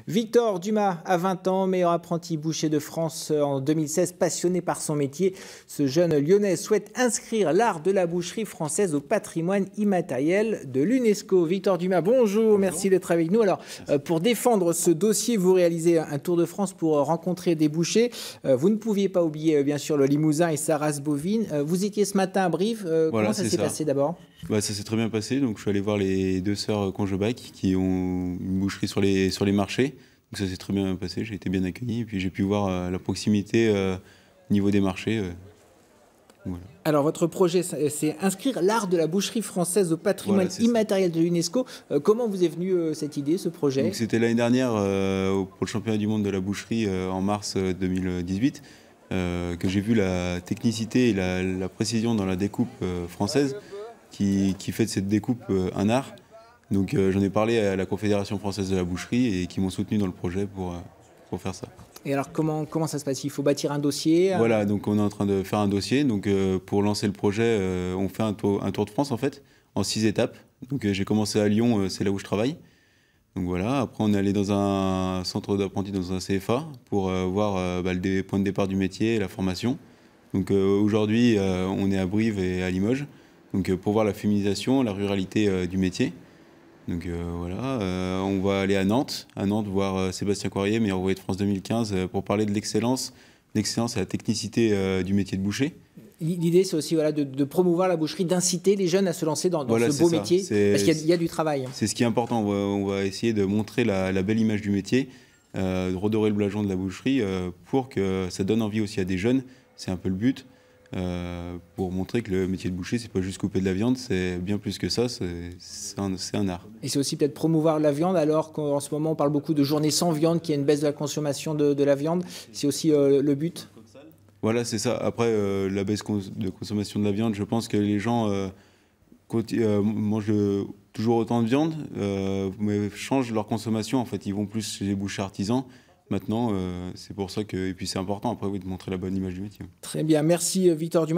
Victor Dumas a 20 ans, meilleur apprenti boucher de France en 2016, passionné par son métier. Ce jeune Lyonnais souhaite inscrire l'art de la boucherie française au patrimoine immatériel de l'UNESCO. Victor Dumas, bonjour, merci d'être avec nous. Alors, pour défendre ce dossier, vous réalisez un tour de France pour rencontrer des bouchers. Vous ne pouviez pas oublier, bien sûr, le Limousin et sa race bovine. Vous étiez ce matin à Brive. Voilà, comment ça s'est passé d'abord? Ça s'est très bien passé. Donc, je suis allé voir les deux sœurs Congebac qui ont une boucherie sur les marchés. Donc, ça s'est très bien passé. J'ai été bien accueilli. Et puis, j'ai pu voir la proximité au niveau des marchés. Voilà. Alors, votre projet, c'est inscrire l'art de la boucherie française au patrimoine immatériel de l'UNESCO. Comment vous est venue cette idée, ce projet? C'était l'année dernière pour le championnat du monde de la boucherie en mars 2018 que j'ai vu la technicité et la précision dans la découpe française qui fait de cette découpe un art. Donc j'en ai parlé à la Confédération française de la boucherie et qui m'ont soutenu dans le projet pour faire ça. Et alors comment ça se passe? Il faut bâtir un dossier? Voilà, donc on est en train de faire un dossier. Donc pour lancer le projet, on fait un tour de France en fait, en 6 étapes. Donc j'ai commencé à Lyon, c'est là où je travaille. Donc voilà, après on est allé dans un centre d'apprentis, dans un CFA, pour voir le point de départ du métier et la formation. Donc aujourd'hui, on est à Brive et à Limoges, donc pour voir la féminisation, la ruralité du métier. Donc voilà, on va aller à Nantes voir Sébastien Coirier, meilleur ouvrier de France 2015, pour parler de l'excellence et la technicité du métier de boucher. L'idée, c'est aussi de promouvoir la boucherie, d'inciter les jeunes à se lancer dans ce beau métier, parce qu'il y a du travail. C'est ce qui est important. On va essayer de montrer la belle image du métier, de redorer le blason de la boucherie pour que ça donne envie aussi à des jeunes. C'est un peu le but, pour montrer que le métier de boucher, c'est pas juste couper de la viande, c'est bien plus que ça, c'est un art. Et c'est aussi peut-être promouvoir la viande, alors qu'en ce moment, on parle beaucoup de journées sans viande, qu'il y a une baisse de la consommation de la viande. C'est aussi le but. Voilà, c'est ça. Après, la baisse de consommation de la viande, je pense que les gens mangent toujours autant de viande, mais changent leur consommation. En fait, ils vont plus chez les bouchers artisans. Maintenant, c'est pour ça que... Et puis c'est important, après, oui, de montrer la bonne image du métier. Très bien. Merci, Victor Dumas.